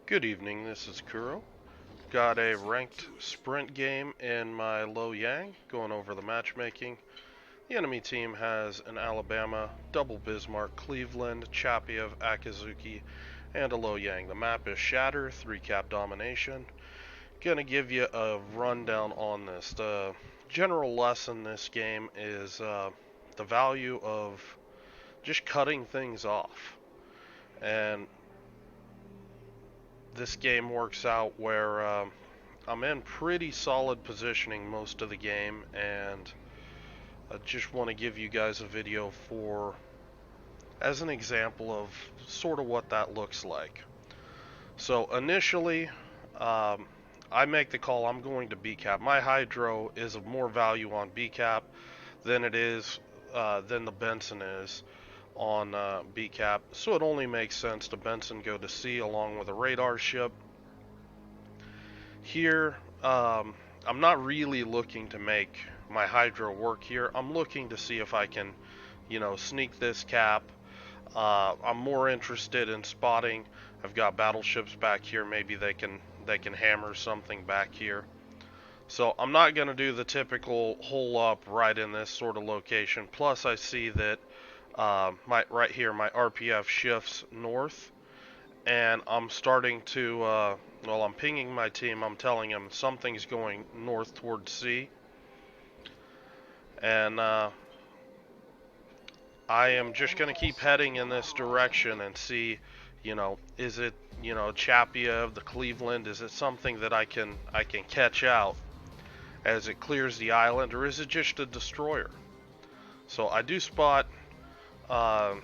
Good evening, this is Kuro. Got a ranked sprint game in my Lo Yang, going over the matchmaking. The enemy team has an Alabama, Double Bismarck, Cleveland, Chapiev, Akizuki, and a Lo Yang. The map is Shatter, 3-cap domination. Gonna give you a rundown on this. The general lesson this game is the value of just cutting things off. And this game works out where I'm in pretty solid positioning most of the game, and I just want to give you guys a video for as an example of sort of what that looks like. So initially, um, I make the call I'm going to B-cap. My Hydro is of more value on B-cap than it is than the Benson is on B-cap, so it only makes sense to Benson go to C along with a radar ship. Here, I'm not really looking to make my Hydro work here. I'm looking to see if I can, sneak this cap. I'm more interested in spotting. I've got battleships back here. Maybe they can hammer something back here. So I'm not going to do the typical hole up right in this sort of location. Plus, I see that right here my RPF shifts north, and I'm starting to, I'm pinging my team. I'm telling them something's going north towards C, and I am just going to keep heading in this direction and see, is it, Chapiev, the Cleveland, is it something that I can catch out as it clears the island, or is it just a destroyer? So I do spot uh,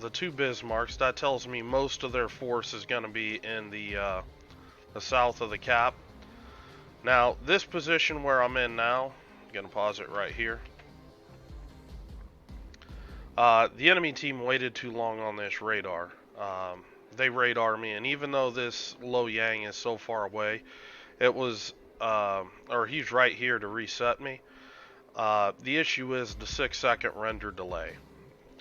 the two Bismarcks. That tells me most of their force is going to be in the south of the cap. Now, this position where I'm in now, I'm going to pause it right here. The enemy team waited too long on this radar. They radar me, and even though this Lo Yang is so far away, it was, or he's right here to reset me. The issue is the 6-second render delay.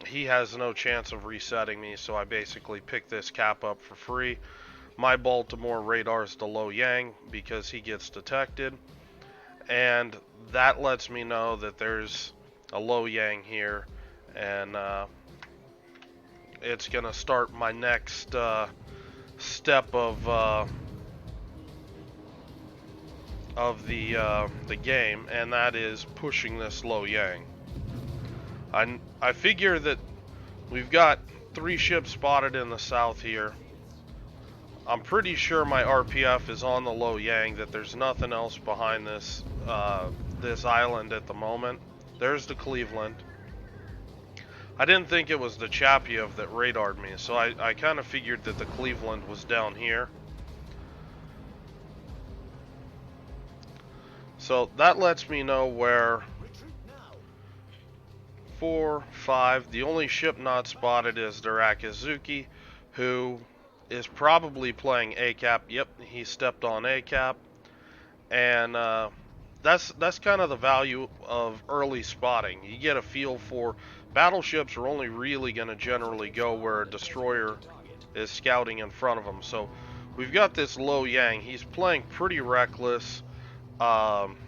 He has no chance of resetting me, so I basically pick this cap up for free. My Baltimore radars the Lo Yang because he gets detected, and that lets me know that there's a Lo Yang here, and it's gonna start my next step of the game, and that is pushing this Lo Yang. I figure that we've got 3 ships spotted in the south here. I'm pretty sure my RPF is on the Lo Yang, that there's nothing else behind this island at the moment. There's the Cleveland. I didn't think it was the Chapiev that radared me, so I kind of figured that the Cleveland was down here. So that lets me know where 4, 5, the only ship not spotted is their Akizuki, who is probably playing A-cap. Yep, he stepped on A-cap. And that's kind of the value of early spotting. You get a feel for battleships are only really going to generally go where a destroyer is scouting in front of them. So we've got this Lo Yang. He's playing pretty reckless.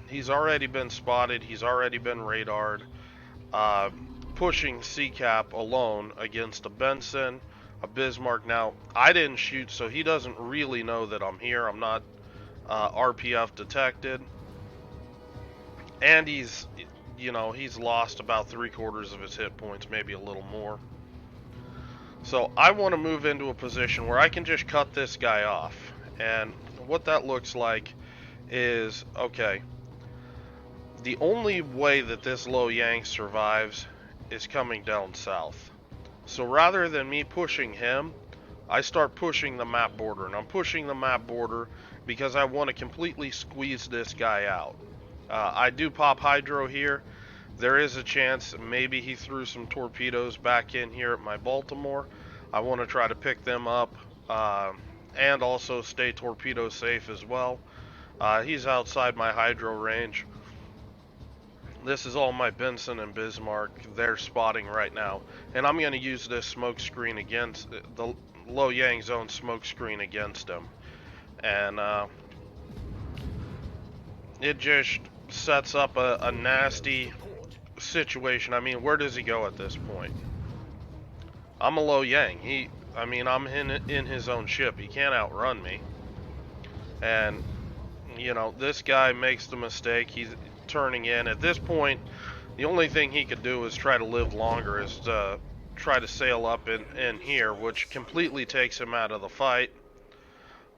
He's already been spotted. He's already been radared. Pushing C-cap alone against a Benson, a Bismarck. Now, I didn't shoot, so he doesn't really know that I'm here. I'm not RPF detected. And he's lost about 3/4 of his hit points, maybe a little more. So I want to move into a position where I can just cut this guy off. And what that looks like is, okay, the only way that this Lo Yang survives is coming down south. So rather than me pushing him, I start pushing the map border. And I'm pushing the map border because I want to completely squeeze this guy out. I do pop Hydro here. There is a chance maybe he threw some torpedoes back in here at my Baltimore. I want to try to pick them up and also stay torpedo safe as well. He's outside my Hydro range. This is all my Benson and Bismarck. They're spotting right now. And I'm going to use this smoke screen against Lo Yang's own smoke screen against him. And it just sets up a nasty situation. I mean, where does he go at this point? I'm a Lo Yang. I'm in his own ship. He can't outrun me. And, you know, this guy makes the mistake. He's turning in. At this point, the only thing he could do is try to live longer, is to try to sail up in here, which completely takes him out of the fight.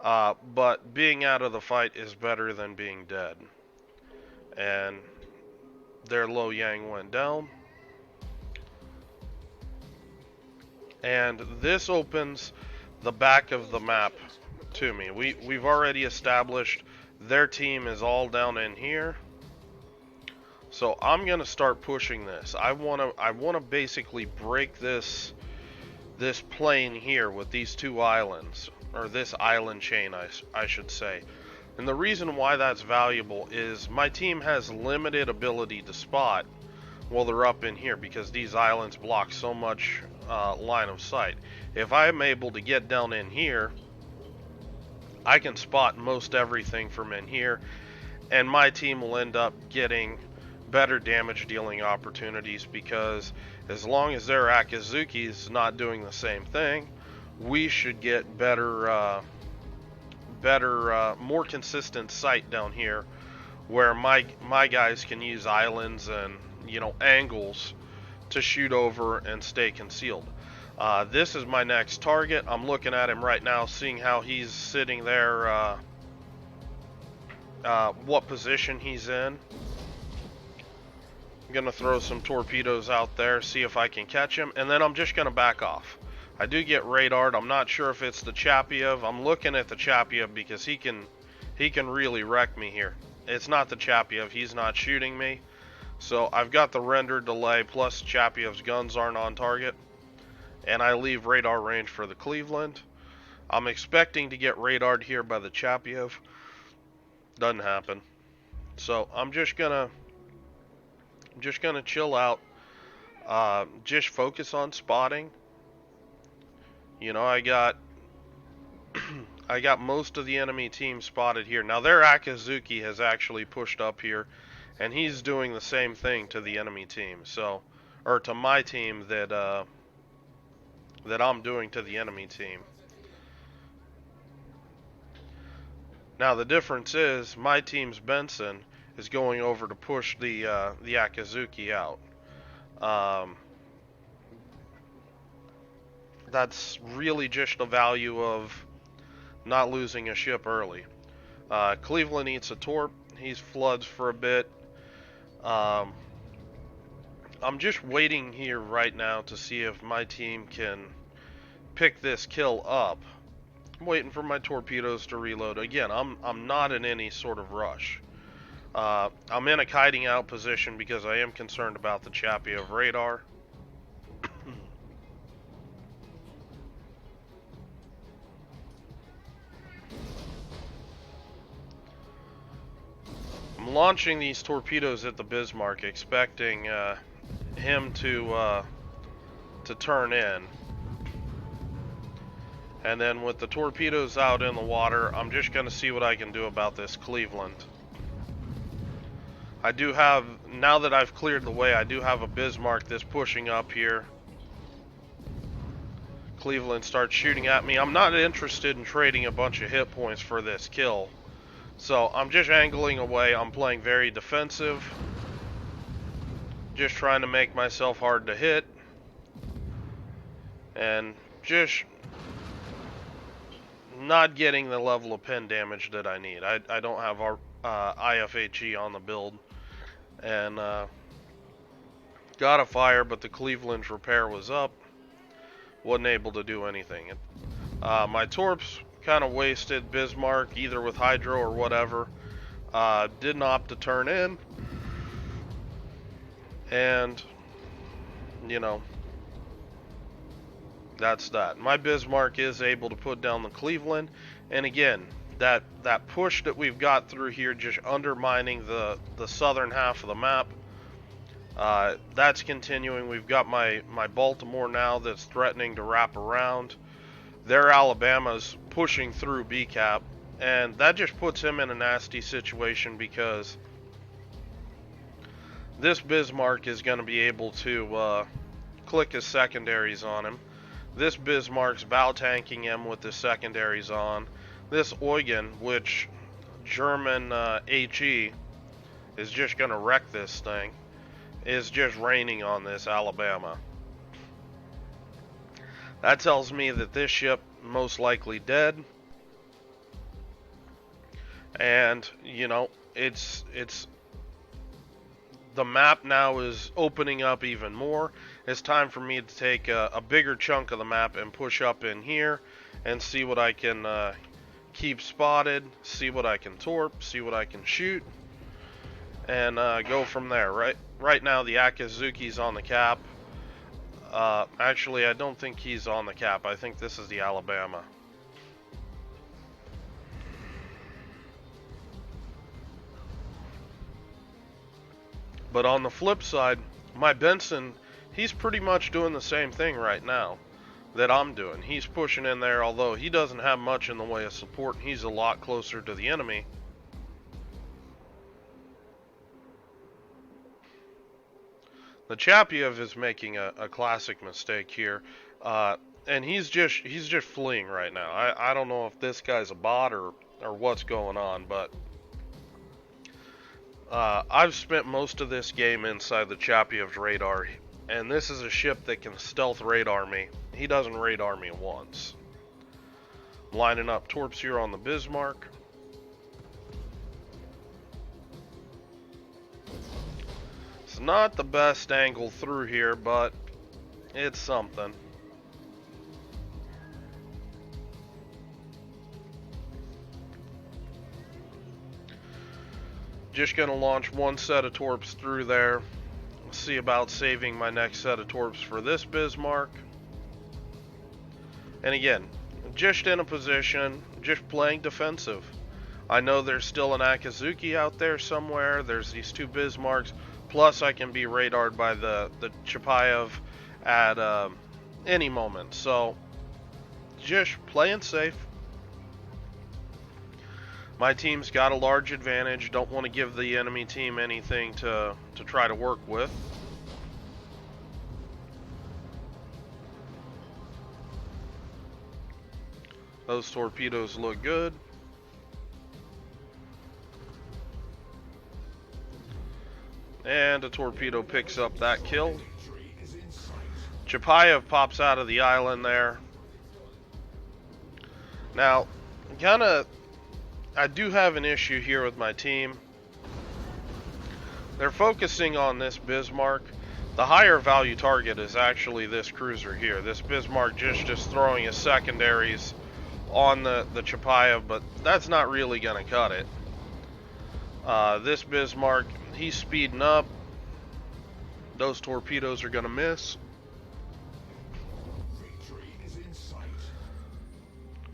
But being out of the fight is better than being dead. And their Lo Yang went down. And this opens the back of the map to me. We've already established their team is all down in here. So I'm gonna start pushing this. I wanna basically break this plane here with these two islands, or this island chain, I should say. And the reason why that's valuable is my team has limited ability to spot while they're up in here, because these islands block so much line of sight. If I'm able to get down in here, I can spot most everything from in here, and my team will end up getting better damage dealing opportunities, because as long as their Akizuki's not doing the same thing, we should get better, more consistent sight down here, where my guys can use islands and, you know, angles to shoot over and stay concealed. This is my next target. I'm looking at him right now, seeing how he's sitting there, what position he's in. I'm gonna throw some torpedoes out there, see if I can catch him, and then I'm just gonna back off. I do get radared. I'm not sure if it's the Chapiyev. I'm looking at the Chapiyev because he can really wreck me here. It's not the Chapiyev. He's not shooting me. So I've got the render delay, plus Chapiyev's guns aren't on target. And I leave radar range for the Cleveland. I'm expecting to get radared here by the Chapiyev. Doesn't happen. So I'm just gonna chill out. Just focus on spotting. You know, I got most of the enemy team spotted here. Now their Akizuki has actually pushed up here, and he's doing the same thing to the enemy team. So, or to my team that I'm doing to the enemy team. Now the difference is my team's Benson is going over to push the Akizuki out. That's really just the value of not losing a ship early. Cleveland eats a torp. He floods for a bit. I'm just waiting here right now to see if my team can pick this kill up. I'm waiting for my torpedoes to reload. Again, I'm not in any sort of rush. I'm in a kiting out position because I am concerned about the Chapiyev radar. I'm launching these torpedoes at the Bismarck, expecting him to turn in. And then with the torpedoes out in the water, I'm just going to see what I can do about this Cleveland. I do have, now that I've cleared the way, I do have a Bismarck that's pushing up here. Cleveland starts shooting at me. I'm not interested in trading a bunch of hit points for this kill. So I'm just angling away. I'm playing very defensive. Just trying to make myself hard to hit. And just not getting the level of pen damage that I need. I don't have our IFHE on the build. And got a fire, but the Cleveland's repair was up. Wasn't able to do anything. My torps kind of wasted Bismarck, either with hydro or whatever. Didn't opt to turn in. And, you know, that's that. My Bismarck is able to put down the Cleveland. And again, that push that we've got through here, just undermining the southern half of the map, that's continuing. We've got my Baltimore now that's threatening to wrap around. their Alabama's pushing through BCAP, and that just puts him in a nasty situation because this Bismarck is going to be able to click his secondaries on him. This Bismarck's bow tanking him with his secondaries on. This Eugen, which German HE is just going to wreck this thing, is just raining on this Alabama. That tells me that this ship most likely dead. And, you know, it's the map now is opening up even more. It's time for me to take a bigger chunk of the map and push up in here and see what I can keep spotted, see what I can torp, see what I can shoot, and go from there. Right now the Akazuki's on the cap. Actually, I don't think he's on the cap. I think this is the Alabama. But on the flip side, my Benson, he's pretty much doing the same thing right now that I'm doing. He's pushing in there, although he doesn't have much in the way of support. He's a lot closer to the enemy. The Chapiev is making a classic mistake here, and he's just fleeing right now. I don't know if this guy's a bot or what's going on, but I've spent most of this game inside the Chapiev's radar, and this is a ship that can stealth radar me. He doesn't radar me once. Lining up torps here on the Bismarck. It's not the best angle through here, but it's something. Just gonna launch one set of torps through there. See about saving my next set of torps for this Bismarck. And again, just in a position, just playing defensive. I know there's still an Akazuki out there somewhere. There's these two Bismarcks. Plus, I can be radared by the Chapiev at any moment. So, just playing safe. My team's got a large advantage. Don't want to give the enemy team anything to try to work with. Those torpedoes look good. And a torpedo picks up that kill. Chapiev pops out of the island there. Now, I do have an issue here with my team. They're focusing on this Bismarck. The higher value target is actually this cruiser here. This Bismarck just throwing his secondaries on the Chapiev, but that's not really going to cut it. This Bismarck, he's speeding up. Those torpedoes are going to miss.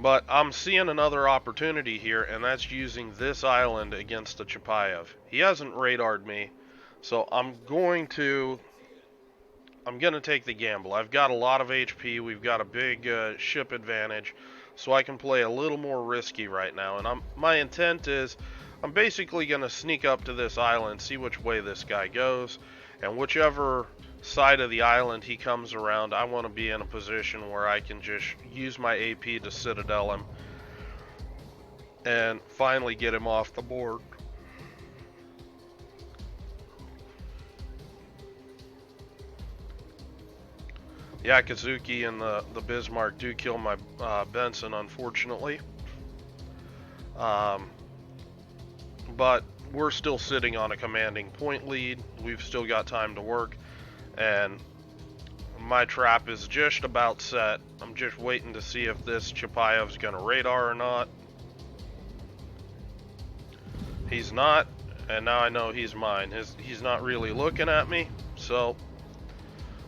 But I'm seeing another opportunity here, and that's using this island against the Chapiev. He hasn't radared me, so I'm going to take the gamble. I've got a lot of HP. We've got a big ship advantage, so I can play a little more risky right now. And my intent is, I'm basically going to sneak up to this island, see which way this guy goes, and whichever side of the island he comes around, I want to be in a position where I can just use my AP to citadel him and finally get him off the board. The Akazuki and the Bismarck do kill my Benson, unfortunately. But we're still sitting on a commanding point lead. We've still got time to work, and my trap is just about set. I'm just waiting to see if this Chapiev's gonna radar or not. He's not, and now I know he's mine. He's not really looking at me, so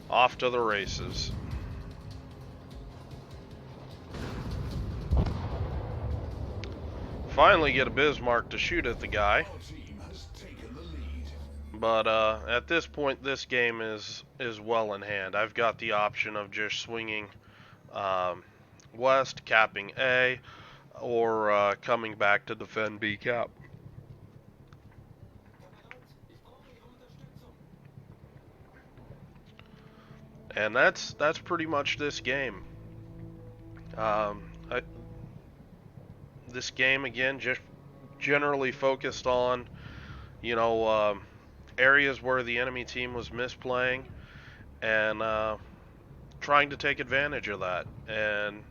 off to the races. Finally get a Bismarck to shoot at the guy. But at this point, this game is well in hand. I've got the option of just swinging west, capping A, or coming back to defend B cap. And that's pretty much this game. Um, I, this game again just generally focused on areas where the enemy team was misplaying and trying to take advantage of that and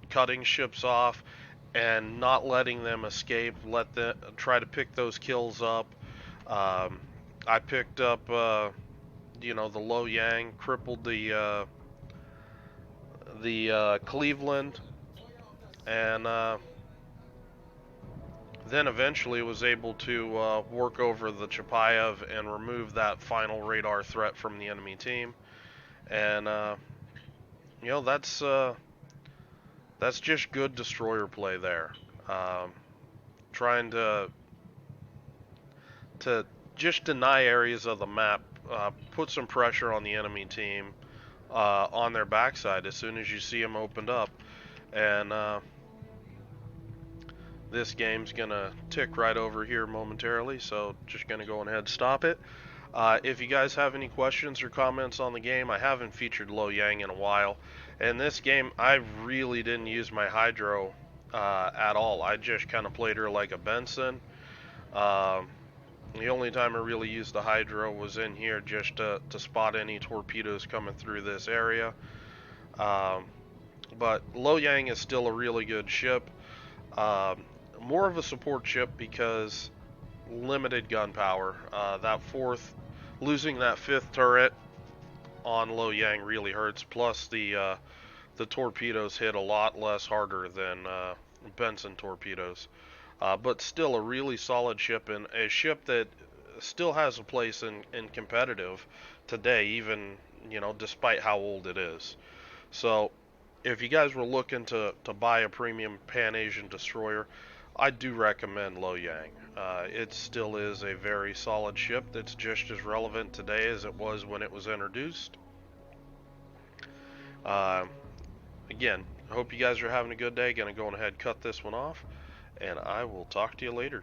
cutting ships off and not letting them escape. Let them try to pick those kills up. I picked up, the Lo Yang, crippled the Cleveland, and then eventually was able to work over the Chapayev and remove that final radar threat from the enemy team. And you know that's just good destroyer play there. Um, Trying to just deny areas of the map, put some pressure on the enemy team on their backside as soon as you see them opened up, and this game's gonna tick right over here momentarily, so just gonna go ahead and stop it. If you guys have any questions or comments on the game, I haven't featured Lo Yang in a while. In this game, I really didn't use my Hydro at all. I just kind of played her like a Benson. Um, the only time I really used the Hydro was in here just to spot any torpedoes coming through this area. Um, but Lo Yang is still a really good ship. Um, More of a support ship because limited gun power. Losing that fifth turret on Lo Yang really hurts. Plus the torpedoes hit a lot less harder than Benson torpedoes. But still a really solid ship and a ship that still has a place in competitive today, even despite how old it is. So if you guys were looking to buy a premium Pan Asian destroyer, I do recommend Lo Yang. It still is a very solid ship that's just as relevant today as it was when it was introduced. Uh, Again, I hope you guys are having a good day. Gonna go ahead and cut this one off, and I will talk to you later.